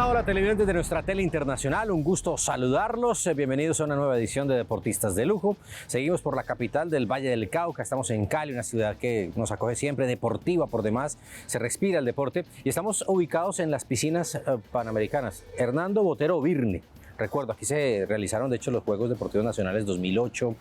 hola televidentes de nuestra tele internacional, un gusto saludarlos, bienvenidos a una nueva edición de Deportistas de Lujo. Seguimos por la capital del Valle del Cauca, estamos en Cali, una ciudad que nos acoge siempre, deportiva por demás, se respira el deporte y estamos ubicados en las piscinas panamericanas Hernando Botero Virne. Recuerdo, aquí se realizaron de hecho los Juegos Deportivos Nacionales 2008,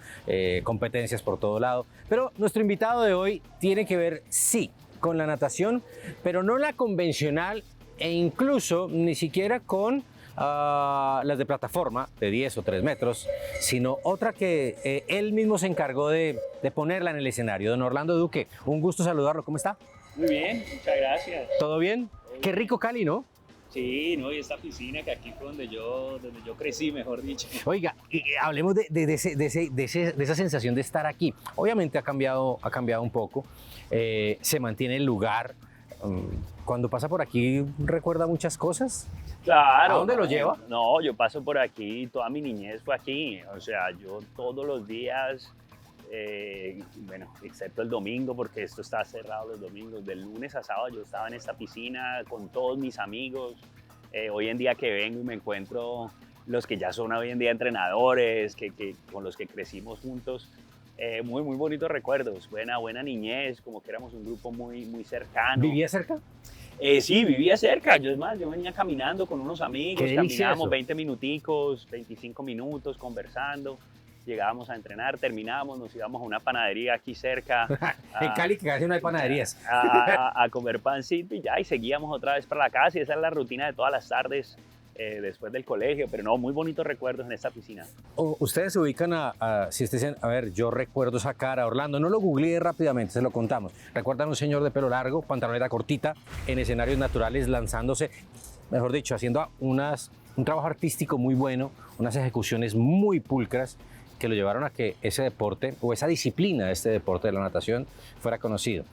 competencias por todo lado, pero nuestro invitado de hoy tiene que ver, sí, con la natación, pero no la convencional e incluso ni siquiera con las de plataforma de 10 o 3 metros, sino otra que él mismo se encargó de ponerla en el escenario. Don Orlando Duque, un gusto saludarlo, ¿cómo está? Muy bien, muchas gracias. ¿Todo bien? Qué rico Cali, ¿no? Sí, no, y esta piscina que aquí fue donde yo crecí, mejor dicho. Oiga, hablemos de esa sensación de estar aquí. Obviamente ha cambiado un poco, se mantiene el lugar. Cuando pasa por aquí, ¿recuerda muchas cosas? Claro. ¿A dónde lo lleva? No, yo paso por aquí, toda mi niñez fue aquí. O sea, yo todos los días, bueno, excepto el domingo, porque esto está cerrado los domingos, del lunes a sábado yo estaba en esta piscina con todos mis amigos. Hoy en día que vengo y me encuentro los que ya son hoy en día entrenadores, con los que crecimos juntos. Muy bonitos recuerdos, buena niñez, como que éramos un grupo muy cercano. ¿Vivía cerca? Sí, vivía cerca. Yo venía caminando con unos amigos, caminábamos 20 minuticos, 25 minutos conversando. Llegábamos a entrenar, terminábamos, nos íbamos a una panadería aquí cerca. En Cali que casi no hay panaderías. A comer pancito y ya, y seguíamos otra vez para la casa y esa es la rutina de todas las tardes después del colegio, pero no, muy bonitos recuerdos en esta piscina. Ustedes se ubican si ustedes dicen, a ver, yo recuerdo esa cara, Orlando, no lo googleé rápidamente, se lo contamos. Recuerdan un señor de pelo largo, pantaloneta cortita, en escenarios naturales, lanzándose, mejor dicho, haciendo un trabajo artístico muy bueno, unas ejecuciones muy pulcras, que lo llevaron a que ese deporte o esa disciplina de este deporte de la natación fuera conocido.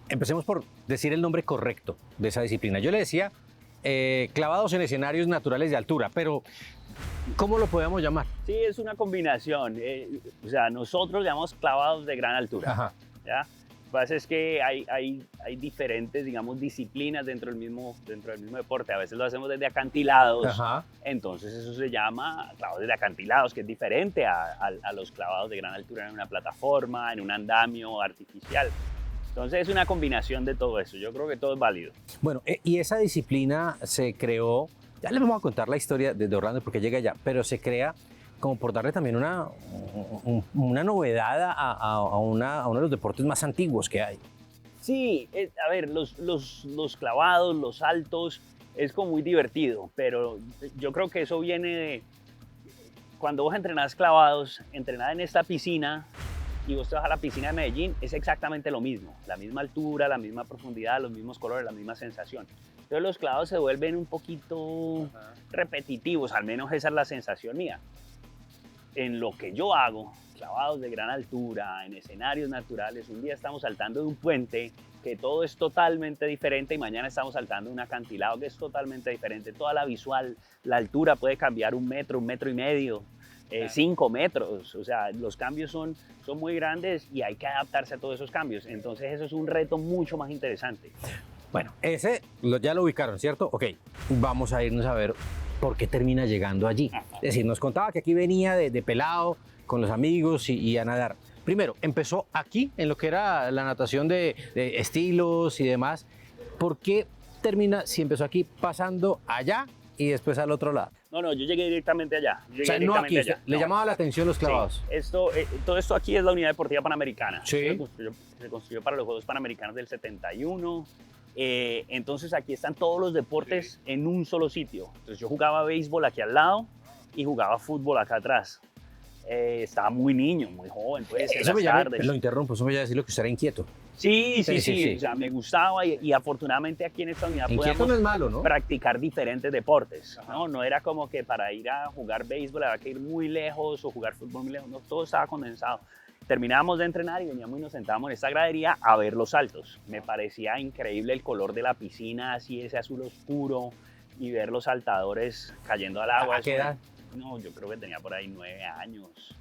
Empecemos por decir el nombre correcto de esa disciplina. Yo le decía clavados en escenarios naturales de altura, pero ¿cómo lo podemos llamar? Sí, es una combinación. O sea, nosotros llamamos clavados de gran altura. Ajá. ¿Ya? Lo que pasa es que hay diferentes, digamos, disciplinas dentro del mismo deporte. A veces lo hacemos desde acantilados. Ajá. Entonces eso se llama clavados desde acantilados, que es diferente a los clavados de gran altura en una plataforma, en un andamio artificial. Entonces es una combinación de todo eso. Yo creo que todo es válido. Bueno, y esa disciplina se creó, ya les vamos a contar la historia de Orlando porque llega allá, pero se crea como por darle también una novedad a uno de los deportes más antiguos que hay. Sí, a ver, los clavados, los saltos, es como muy divertido, pero yo creo que eso viene de cuando vos entrenás clavados, entrenás en esta piscina y vos te vas a la piscina de Medellín, es exactamente lo mismo, la misma altura, la misma profundidad, los mismos colores, la misma sensación. Entonces los clavados se vuelven un poquito repetitivos, al menos esa es la sensación mía. En lo que yo hago, clavados de gran altura, en escenarios naturales, un día estamos saltando de un puente que todo es totalmente diferente y mañana estamos saltando de un acantilado que es totalmente diferente. Toda la visual, la altura puede cambiar 1 metro, 1,5 metros, 5 metros. O sea, los cambios son muy grandes y hay que adaptarse a todos esos cambios. Entonces eso es un reto mucho más interesante. Bueno, ese ya lo ubicaron, ¿cierto? Ok, vamos a irnos a ver por qué termina llegando allí. Es decir, nos contaba que aquí venía de pelado con los amigos y a nadar. Primero, empezó aquí, en lo que era la natación de estilos y demás. ¿Por qué termina, si empezó aquí, pasando allá y después al otro lado? No, yo llegué directamente allá. O sea, no aquí, le llamaba la atención los clavados. Sí, todo esto aquí es la Unidad Deportiva Panamericana. Sí. Se construyó para los Juegos Panamericanos del 71. Entonces aquí están todos los deportes en un solo sitio. Entonces yo jugaba béisbol aquí al lado y jugaba fútbol acá atrás. Estaba muy niño, muy joven, pues, lo interrumpo, eso me iba a decir lo que usted era inquieto. Sí. O sea, me gustaba y afortunadamente aquí en esta unidad inquieto no es malo, ¿no? Practicar diferentes deportes. No era como que para ir a jugar béisbol había que ir muy lejos o jugar fútbol muy lejos. No, todo estaba condensado. Terminábamos de entrenar y veníamos y nos sentábamos en esta gradería a ver los saltos. Me parecía increíble el color de la piscina, así ese azul oscuro, y ver los saltadores cayendo al agua. ¿A qué edad? No, yo creo que tenía por ahí 9 años.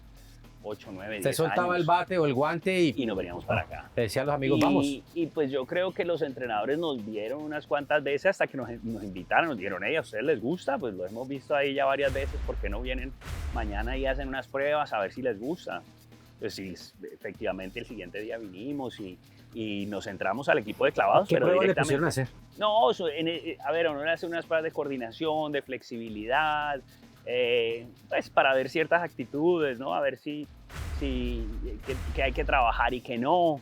8, 9, 10 Se soltaba años. el bate o el guante Y nos veníamos para acá. le decía a los amigos, vamos. Y pues yo creo que los entrenadores nos vieron unas cuantas veces hasta que nos invitaron, nos dijeron, hey, ¿a ustedes les gusta? Pues lo hemos visto ahí ya varias veces, ¿por qué no vienen mañana y hacen unas pruebas a ver si les gusta? Pues sí, efectivamente el siguiente día vinimos y nos entramos al equipo de clavados. ¿Qué pero pruebas le directamente pusieron a hacer? No, a ver, uno le hace unas pruebas de coordinación, de flexibilidad, pues para ver ciertas actitudes, ¿no? A ver si que hay que trabajar y que no.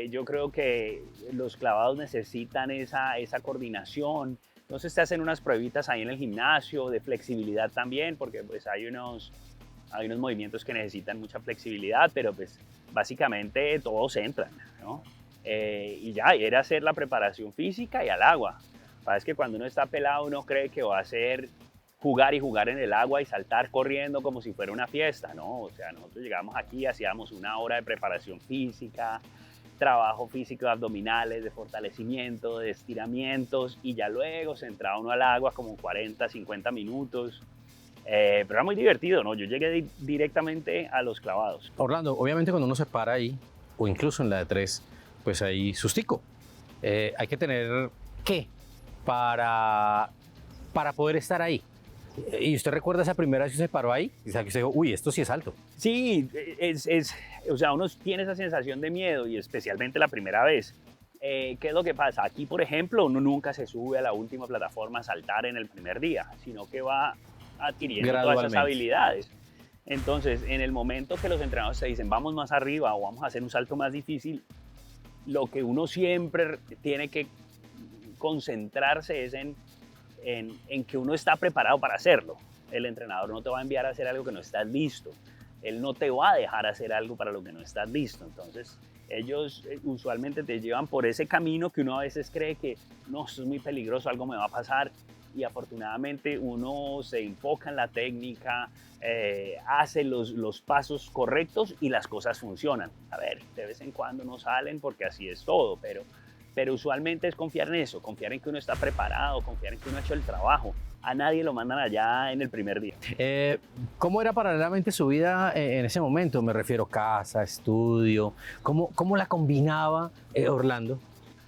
Yo creo que los clavados necesitan esa coordinación. Entonces te hacen unas pruebitas ahí en el gimnasio, de flexibilidad también, porque pues hay unos movimientos que necesitan mucha flexibilidad, pero pues básicamente todos entran, ¿no? Y ya, era hacer la preparación física y al agua. Es que cuando uno está pelado uno cree que va a ser jugar y jugar en el agua y saltar corriendo como si fuera una fiesta, ¿no? O sea, nosotros llegamos aquí, hacíamos 1 hora de preparación física, trabajo físico de abdominales, de fortalecimiento, de estiramientos, y ya luego se entraba uno al agua como 40, 50 minutos. Pero era muy divertido, ¿no? Yo llegué directamente a los clavados. Orlando, obviamente cuando uno se para ahí, o incluso en la de 3, pues hay sustico. Hay que tener ¿qué? Para poder estar ahí. ¿Y usted recuerda esa primera vez que se paró ahí? Y usted dijo, uy, esto sí es alto. Sí, o sea, uno tiene esa sensación de miedo y especialmente la primera vez. ¿Qué es lo que pasa? Aquí, por ejemplo, uno nunca se sube a la última plataforma a saltar en el primer día, sino que va adquiriendo todas esas habilidades. Entonces, en el momento que los entrenadores te dicen, vamos más arriba o vamos a hacer un salto más difícil, lo que uno siempre tiene que concentrarse es en que uno está preparado para hacerlo. El entrenador no te va a enviar a hacer algo que no estás listo. Él no te va a dejar hacer algo para lo que no estás listo. Entonces, ellos usualmente te llevan por ese camino que uno a veces cree que no, esto es muy peligroso, algo me va a pasar. Y afortunadamente uno se enfoca en la técnica, hace los pasos correctos y las cosas funcionan. A ver, de vez en cuando no salen porque así es todo, pero usualmente es confiar en eso, confiar en que uno está preparado, confiar en que uno ha hecho el trabajo. A nadie lo mandan allá en el primer día. ¿Cómo era paralelamente su vida en ese momento? Me refiero casa, estudio. ¿Cómo la combinaba Orlando?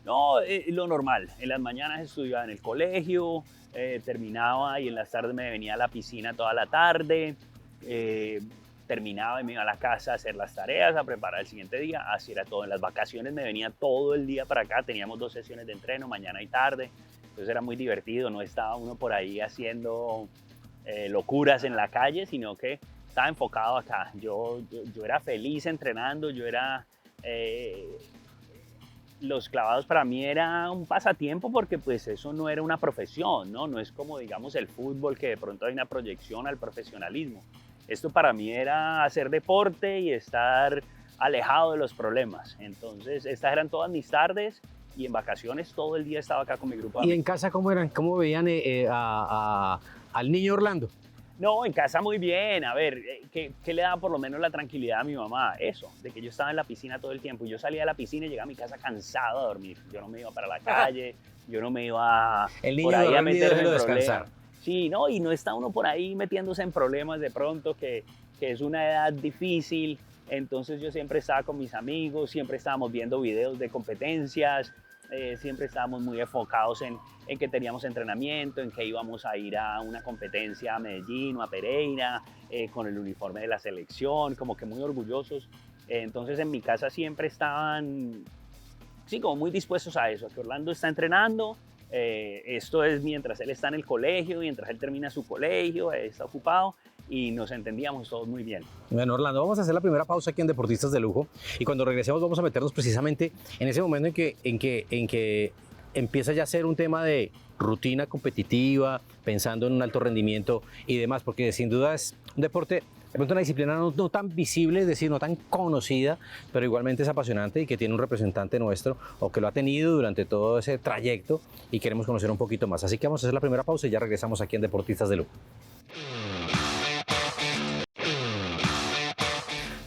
No, lo normal. En las mañanas estudiaba en el colegio, terminaba y en las tardes me venía a la piscina toda la tarde. Terminaba y me iba a la casa a hacer las tareas, a preparar el siguiente día. Así era todo. En las vacaciones me venía todo el día para acá. Teníamos 2 sesiones de entreno, mañana y tarde. Entonces era muy divertido. No estaba uno por ahí haciendo locuras en la calle, sino que estaba enfocado acá. Yo era feliz entrenando. Los clavados para mí era un pasatiempo porque pues eso no era una profesión, ¿no? No es como digamos el fútbol que de pronto hay una proyección al profesionalismo. Esto para mí era hacer deporte y estar alejado de los problemas. Entonces, estas eran todas mis tardes y en vacaciones todo el día estaba acá con mi grupo. ¿Y en casa cómo eran? ¿Cómo veían al niño Orlando? No, en casa muy bien. A ver, ¿qué le daba por lo menos la tranquilidad a mi mamá? Eso, de que yo estaba en la piscina todo el tiempo. Y yo salía de la piscina y llegaba a mi casa cansado a dormir. Yo no me iba para la calle, yo no me iba el niño por ahí a meterme en descansar. problemas. Sí, ¿no? Y no está uno por ahí metiéndose en problemas de pronto, que es una edad difícil. Entonces yo siempre estaba con mis amigos, siempre estábamos viendo videos de competencias, siempre estábamos muy enfocados en que teníamos entrenamiento, en que íbamos a ir a una competencia a Medellín o a Pereira, con el uniforme de la selección, como que muy orgullosos. Entonces en mi casa siempre estaban, sí, como muy dispuestos a eso, a que Orlando está entrenando. Esto es mientras él está en el colegio, mientras él termina su colegio, está ocupado y nos entendíamos todos muy bien. Bueno, Orlando, vamos a hacer la primera pausa aquí en Deportistas de Lujo y cuando regresemos vamos a meternos precisamente en ese momento en que empieza ya a ser un tema de rutina competitiva, pensando en un alto rendimiento y demás, porque sin duda es un deporte, de pronto una disciplina no tan visible, es decir, no tan conocida, pero igualmente es apasionante y que tiene un representante nuestro o que lo ha tenido durante todo ese trayecto y queremos conocer un poquito más. Así que vamos a hacer la primera pausa y ya regresamos aquí en Deportistas de Lujo.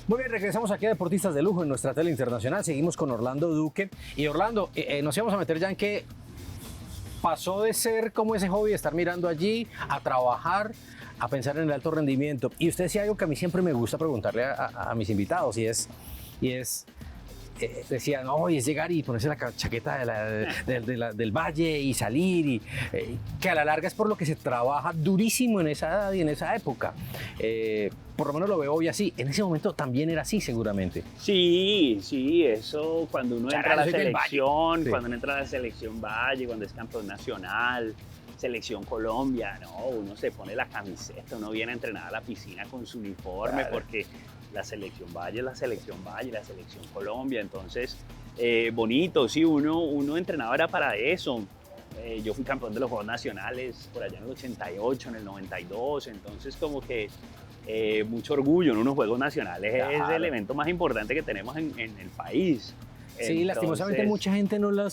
Muy bien, regresamos aquí a Deportistas de Lujo en nuestra tele internacional. Seguimos con Orlando Duque. Y Orlando, nos íbamos a meter ya en que pasó de ser como ese hobby de estar mirando allí, a trabajar, a pensar en el alto rendimiento. Y usted decía algo que a mí siempre me gusta preguntarle a mis invitados decía, no, y es llegar y ponerse la chaqueta del valle y salir, que a la larga es por lo que se trabaja durísimo en esa edad y en esa época. Por lo menos lo veo hoy así. En ese momento también era así, seguramente. Sí, eso cuando uno entra a la selección, sí. Cuando uno entra a la selección Valle, cuando es campeón nacional, selección Colombia, no, uno se pone la camiseta, uno viene a entrenar a la piscina con su uniforme, claro, porque la selección Valle, la selección Colombia, entonces bonito, sí, uno entrenaba era para eso. Yo fui campeón de los Juegos Nacionales por allá en el 88, en el 92, entonces como que mucho orgullo en unos Juegos Nacionales, claro, es el evento más importante que tenemos en el país. Sí, entonces, lastimosamente mucha gente no lo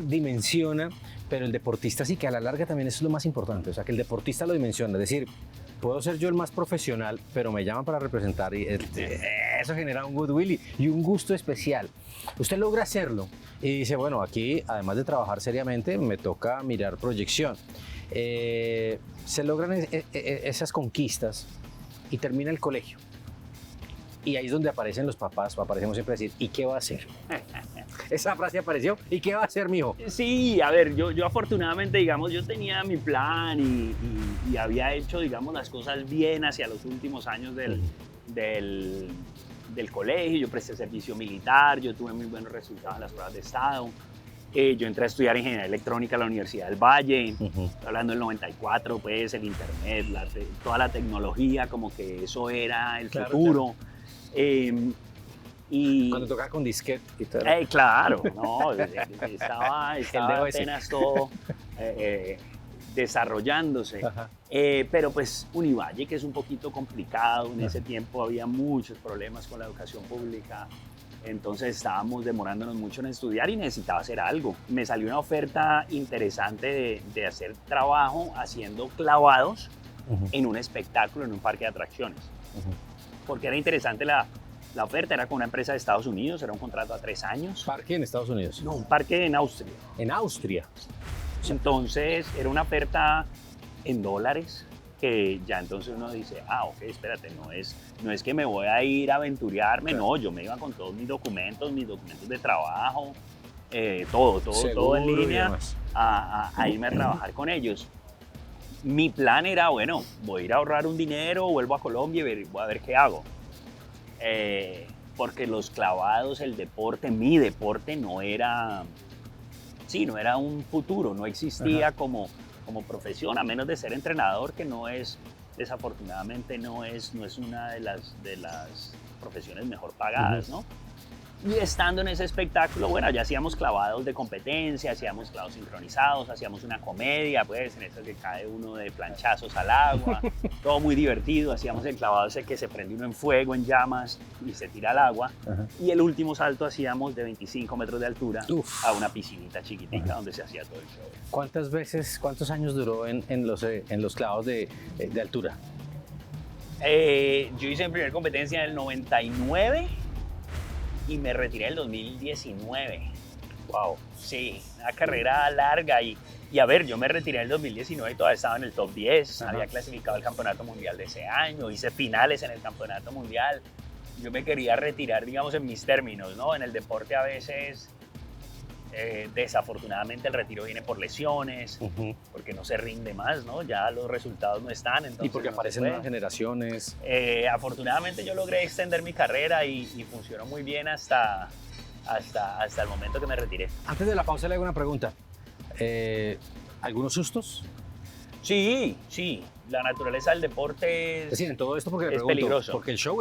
dimensiona, pero el deportista sí que a la larga también eso es lo más importante, o sea, que el deportista lo dimensiona, es decir, puedo ser yo el más profesional, pero me llaman para representar y eso genera un goodwill y un gusto especial. Usted logra hacerlo y dice, bueno, aquí además de trabajar seriamente, me toca mirar proyección. Se logran esas conquistas y termina el colegio. Y ahí es donde aparecen los papás, aparecemos siempre a decir, ¿y qué va a hacer? Esa frase apareció, ¿y qué va a hacer, mijo? Sí, a ver, yo afortunadamente, digamos, yo tenía mi plan y había hecho, digamos, las cosas bien hacia los últimos años del colegio. Yo presté servicio militar, yo tuve muy buenos resultados en las pruebas de estado. Yo entré a estudiar ingeniería electrónica a la Universidad del Valle, hablando del 94, pues el internet, toda la tecnología, como que eso era el futuro. Claro. Y cuando tocaba con disquete y todo. Claro, no, estaba apenas todo desarrollándose. Pero pues Univalle, que es un poquito complicado, en ese tiempo había muchos problemas con la educación pública, entonces estábamos demorándonos mucho en estudiar y necesitaba hacer algo. Me salió una oferta interesante de hacer trabajo haciendo clavados en un espectáculo, en un parque de atracciones. Porque era interesante la oferta, era con una empresa de Estados Unidos, era un contrato a 3 años. ¿Parque en Estados Unidos? No, un parque en Austria. ¿En Austria? Entonces era una oferta en dólares, que ya entonces uno dice, ok, espérate, no es que me voy a ir a aventurearme, claro. No, yo me iba con todos mis documentos de trabajo, todo en línea, a irme a trabajar con ellos. Mi plan era, bueno, voy a ir a ahorrar un dinero, vuelvo a Colombia y voy a ver qué hago. Porque los clavados, el deporte, mi deporte no era un futuro, no existía como profesión, a menos de ser entrenador, que desafortunadamente no es una de las profesiones mejor pagadas, ¿no? Y estando en ese espectáculo, bueno, ya hacíamos clavados de competencia, hacíamos clavados sincronizados, hacíamos una comedia, pues, en eso que cae uno de planchazos al agua, todo muy divertido. Hacíamos el clavado ese que se prende uno en fuego, en llamas, y se tira al agua. Y el último salto hacíamos de 25 metros de altura a una piscinita chiquitica donde se hacía todo el show. ¿Cuántos años duró en los clavados de altura? Yo hice mi primera competencia en el 99. Y me retiré en el 2019. Wow. Sí, una carrera larga y a ver, yo me retiré en el 2019 y todavía estaba en el top 10. Había clasificado al Campeonato Mundial de ese año, hice finales en el Campeonato Mundial. Yo me quería retirar, digamos, en mis términos, ¿no? En el deporte a veces, desafortunadamente, el retiro viene por lesiones, porque no se rinde más, ¿no? Ya los resultados no están. Entonces y porque aparecen nuevas generaciones. Afortunadamente yo logré extender mi carrera y funcionó muy bien hasta el momento que me retiré. Antes de la pausa le hago una pregunta. ¿Algunos sustos? Sí. La naturaleza del deporte es decir, en todo esto porque es peligroso. Porque el show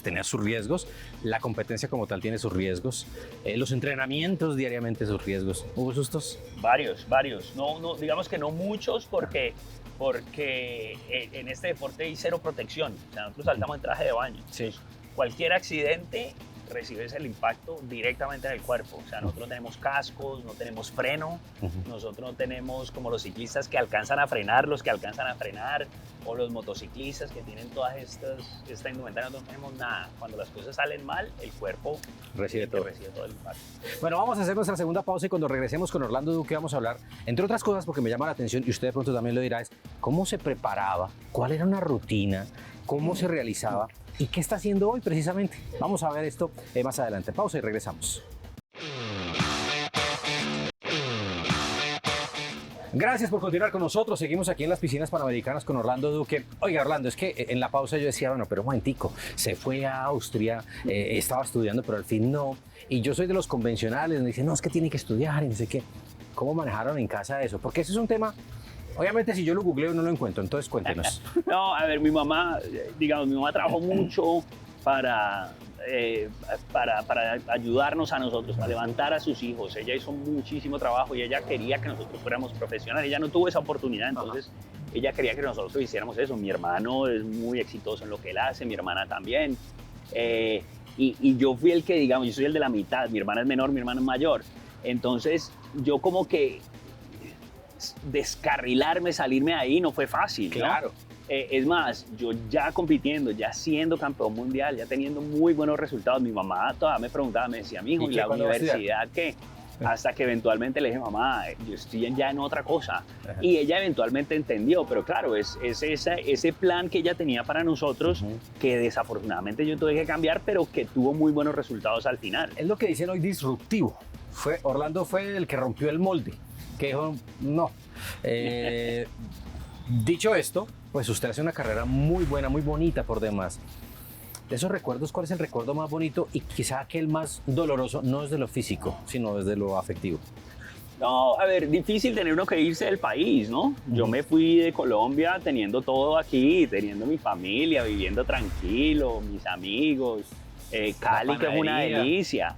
tenía sus riesgos, la competencia como tal tiene sus riesgos, los entrenamientos diariamente sus riesgos. ¿Hubo sustos? Varios. No, digamos que no muchos porque en este deporte hay cero protección. O sea, nosotros saltamos en traje de baño. Sí. Cualquier accidente recibes el impacto directamente en el cuerpo. O sea, nosotros no tenemos cascos, no tenemos freno, nosotros no tenemos como los ciclistas que alcanzan a frenar, los que alcanzan a frenar, o los motociclistas que tienen todas esta indumentaria. No tenemos nada. Cuando las cosas salen mal, el cuerpo recibe todo el impacto. Bueno, vamos a hacer nuestra segunda pausa y cuando regresemos con Orlando Duque vamos a hablar, entre otras cosas, porque me llama la atención y usted de pronto también lo dirá, es cómo se preparaba, cuál era una rutina, cómo se realizaba y qué está haciendo hoy precisamente. Vamos a ver esto más adelante. Pausa y regresamos. Gracias por continuar con nosotros. Seguimos aquí en las piscinas panamericanas con Orlando Duque. Oiga, Orlando, es que en la pausa yo decía, bueno, pero un momentico, se fue a Austria, estaba estudiando, pero al fin no. Y yo soy de los convencionales, me dicen, no, es que tiene que estudiar y no sé qué. ¿Cómo manejaron en casa eso? Porque ese es un tema, obviamente si yo lo googleo no lo encuentro, entonces cuéntenos. No, a ver, mi mamá trabajó mucho para ayudarnos a nosotros, para levantar a sus hijos. Ella hizo muchísimo trabajo y ella quería que nosotros fuéramos profesionales. Ella no tuvo esa oportunidad, entonces ella quería que nosotros hiciéramos eso. Mi hermano es muy exitoso en lo que él hace, mi hermana también. Y yo fui el que, digamos, yo soy el de la mitad. Mi hermana es menor, mi hermano es mayor. Entonces yo como que descarrilarme, salirme de ahí no fue fácil, ¿no? Claro. Es más, yo ya compitiendo, ya siendo campeón mundial, ya teniendo muy buenos resultados, mi mamá todavía me preguntaba, me decía, mijo, ¿y la universidad qué? Hasta que eventualmente le dije, mamá, yo estoy ya en otra cosa. Ajá. Y ella eventualmente entendió, pero claro, es ese plan que ella tenía para nosotros, que desafortunadamente yo tuve que cambiar, pero que tuvo muy buenos resultados al final. Es lo que dicen hoy disruptivo. Orlando fue el que rompió el molde, que dijo, no. Dicho esto, pues usted hace una carrera muy buena, muy bonita por demás. De esos recuerdos, ¿cuál es el recuerdo más bonito y quizá aquel más doloroso, no desde lo físico, sino desde lo afectivo? No, a ver, difícil tener uno que irse del país, ¿no? Yo me fui de Colombia teniendo todo aquí, teniendo mi familia, viviendo tranquilo, mis amigos, Cali, que es una delicia.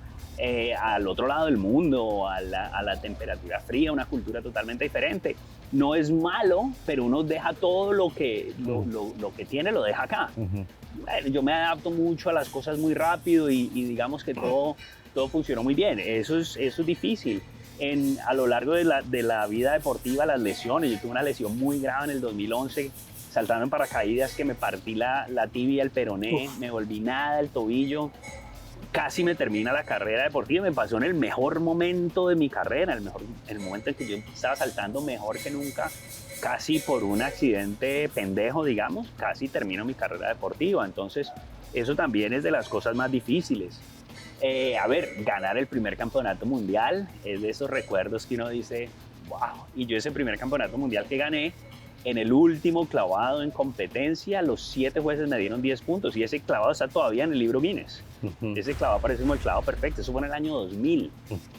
Al otro lado del mundo, a la temperatura fría, una cultura totalmente diferente. No es malo, pero uno deja todo lo que tiene, lo deja acá. Bueno, yo me adapto mucho a las cosas muy rápido y digamos que todo funcionó muy bien. Eso es difícil. A lo largo de la vida deportiva, las lesiones, yo tuve una lesión muy grave en el 2011, saltando en paracaídas, que me partí la tibia, el peroné, me volví nada, el tobillo. Casi me termina la carrera deportiva, me pasó en el mejor momento de mi carrera, el momento en que yo estaba saltando mejor que nunca, casi por un accidente pendejo, digamos, casi termino mi carrera deportiva. Entonces, eso también es de las cosas más difíciles. A ver, ganar el primer campeonato mundial es de esos recuerdos que uno dice, wow. Y yo ese primer campeonato mundial que gané, en el último clavado en competencia, los 7 jueces me dieron 10 puntos y ese clavado está todavía en el libro Guinness. Ese clavado parece como el clavado perfecto, eso fue en el año 2000.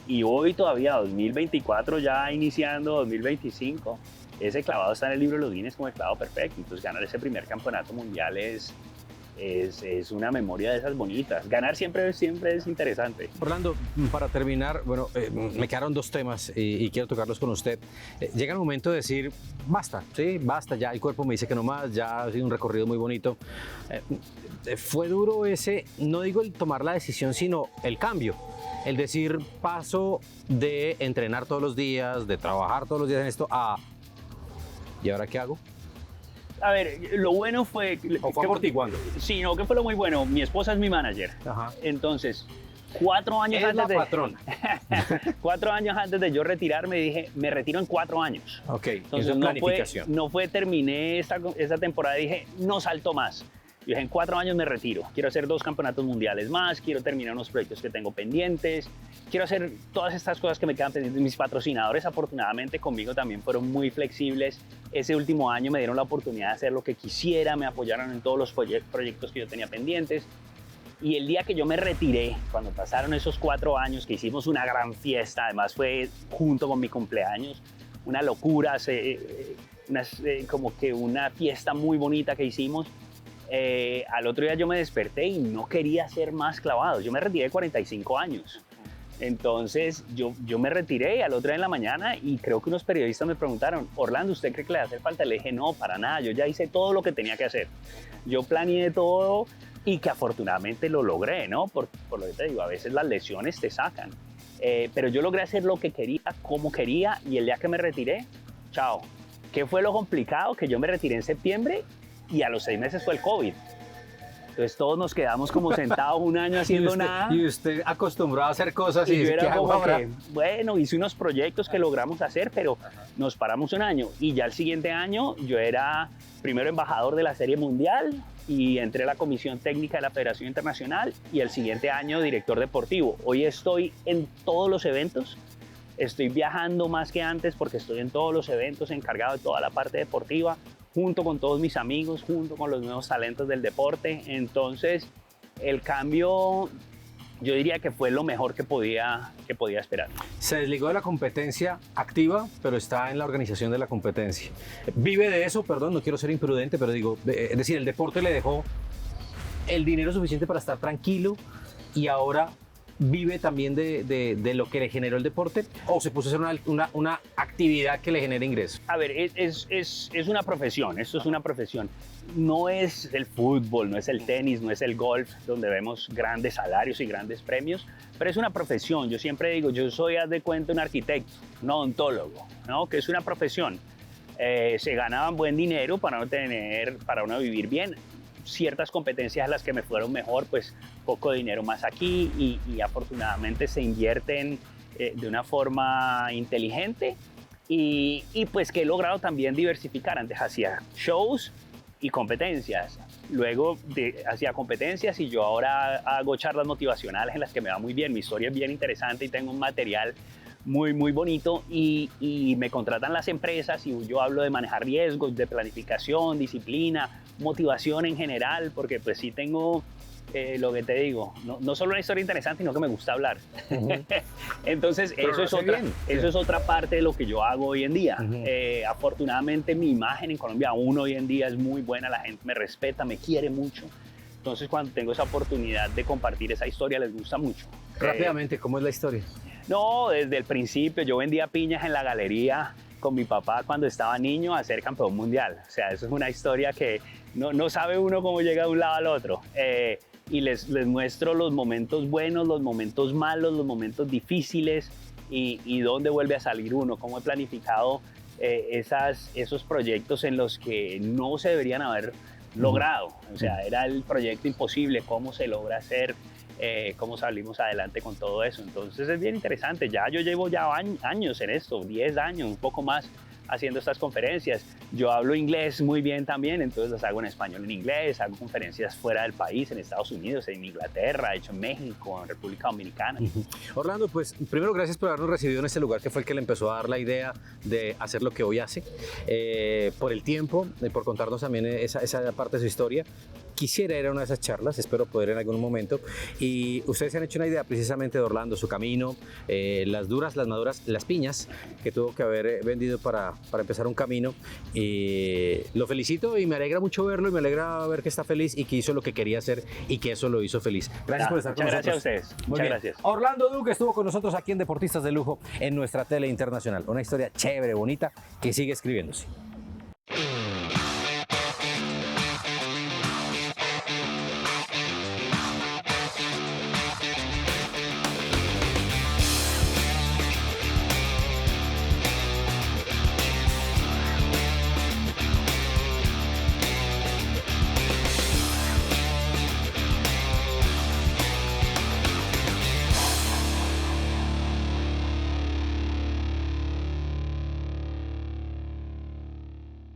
Y hoy todavía, 2024, ya iniciando 2025, ese clavado está en el libro de los Guinness como el clavado perfecto. Entonces ganar ese primer campeonato mundial es una memoria de esas bonitas. Ganar siempre es interesante. Orlando, para terminar, bueno, me quedaron 2 temas y quiero tocarlos con usted. Llega el momento de decir, basta, ¿sí? Basta, ya el cuerpo me dice que no más, ya ha sido un recorrido muy bonito. Fue duro ese, no digo el tomar la decisión, sino el cambio. El decir, paso de entrenar todos los días, de trabajar todos los días en esto, a ¿y ahora qué hago? A ver, lo bueno fue... ¿O fue amortiguando? Sí, no, que fue lo muy bueno. Mi esposa es mi manager. Ajá. Entonces, 4 años es antes la de... patrona. 4 años antes de yo retirarme, dije, me retiro en 4 años. Ok, entonces planificación. No fue, terminé esta temporada y dije, no salto más. Yo dije, en 4 años me retiro. Quiero hacer 2 campeonatos mundiales más, quiero terminar unos proyectos que tengo pendientes, quiero hacer todas estas cosas que me quedan pendientes. Mis patrocinadores, afortunadamente, conmigo también fueron muy flexibles. Ese último año me dieron la oportunidad de hacer lo que quisiera, me apoyaron en todos los proyectos que yo tenía pendientes. Y el día que yo me retiré, cuando pasaron esos 4 años, que hicimos una gran fiesta, además fue junto con mi cumpleaños, una locura, como que una fiesta muy bonita que hicimos. Al otro día yo me desperté y no quería hacer más clavados. Yo me retiré de 45 años. Entonces yo me retiré al otro día en la mañana y creo que unos periodistas me preguntaron, Orlando, ¿usted cree que le va a hacer falta? Le dije, no, para nada, yo ya hice todo lo que tenía que hacer. Yo planeé todo, y que afortunadamente lo logré, ¿no? Por lo que te digo, a veces las lesiones te sacan. Pero yo logré hacer lo que quería, como quería, y el día que me retiré, chao. ¿Qué fue lo complicado? Que yo me retiré en septiembre y a los 6 meses fue el COVID. Entonces todos nos quedamos como sentados un año haciendo nada. Y usted acostumbrado a hacer cosas y yo era como ahora? que, bueno, hice unos proyectos que logramos hacer, pero nos paramos un año. Y ya el siguiente año yo era primero embajador de la Serie Mundial y entré a la Comisión Técnica de la Federación Internacional y el siguiente año director deportivo. Hoy estoy en todos los eventos. Estoy viajando más que antes porque estoy en todos los eventos, encargado de toda la parte deportiva, junto con todos mis amigos, junto con los nuevos talentos del deporte. Entonces, el cambio, yo diría que fue lo mejor que podía esperar. Se desligó de la competencia activa, pero está en la organización de la competencia. Vive de eso, perdón, no quiero ser imprudente, pero digo, es decir, el deporte le dejó el dinero suficiente para estar tranquilo y ahora vive también de lo que le generó el deporte, o se puso a hacer una actividad que le genere ingresos. A ver, es una profesión, esto es una profesión. No es el fútbol, no es el tenis, no es el golf, donde vemos grandes salarios y grandes premios, pero es una profesión. Yo siempre digo, yo soy, haz de cuenta, un arquitecto, un odontólogo, ¿no? Que es una profesión. Se ganaban buen dinero para uno vivir bien. Ciertas competencias a las que me fueron mejor, pues poco dinero más aquí y afortunadamente se invierten de una forma inteligente y pues que he logrado también diversificar. Antes hacía shows y competencias, luego hacía competencias y yo ahora hago charlas motivacionales en las que me va muy bien. Mi historia es bien interesante y tengo un material muy, muy bonito y me contratan las empresas y yo hablo de manejar riesgos, de planificación, disciplina, motivación en general, porque pues sí tengo lo que te digo, no solo una historia interesante, sino que me gusta hablar. Entonces eso es otra parte de lo que yo hago hoy en día. Afortunadamente mi imagen en Colombia aún hoy en día es muy buena, la gente me respeta, me quiere mucho. Entonces cuando tengo esa oportunidad de compartir esa historia les gusta mucho. Rápidamente, ¿cómo es la historia? No, desde el principio yo vendía piñas en la galería con mi papá cuando estaba niño a ser campeón mundial. O sea, eso es una historia que no sabe uno cómo llega de un lado al otro. Y les muestro los momentos buenos, los momentos malos, los momentos difíciles y dónde vuelve a salir uno, cómo he planificado esos proyectos en los que no se deberían haber logrado. O sea, era el proyecto imposible, cómo se logra hacer, cómo salimos adelante con todo eso. Entonces es bien interesante. Yo llevo años en esto, 10 años, un poco más, haciendo estas conferencias. Yo hablo inglés muy bien también, entonces las hago en español, en inglés, hago conferencias fuera del país, en Estados Unidos, en Inglaterra, he hecho en México, en República Dominicana. Orlando, pues primero gracias por habernos recibido en este lugar que fue el que le empezó a dar la idea de hacer lo que hoy hace, por el tiempo, por contarnos también esa parte de su historia. Quisiera ir a una de esas charlas, espero poder en algún momento. Y ustedes se han hecho una idea precisamente de Orlando, su camino, las duras, las maduras, las piñas que tuvo que haber vendido para empezar un camino. Lo felicito y me alegra mucho verlo y me alegra ver que está feliz y que hizo lo que quería hacer y que eso lo hizo feliz. Gracias por estar con nosotros. Gracias a ustedes. Muchas gracias. Orlando Duque estuvo con nosotros aquí en Deportistas de Lujo en nuestra tele internacional. Una historia chévere, bonita, que sigue escribiéndose.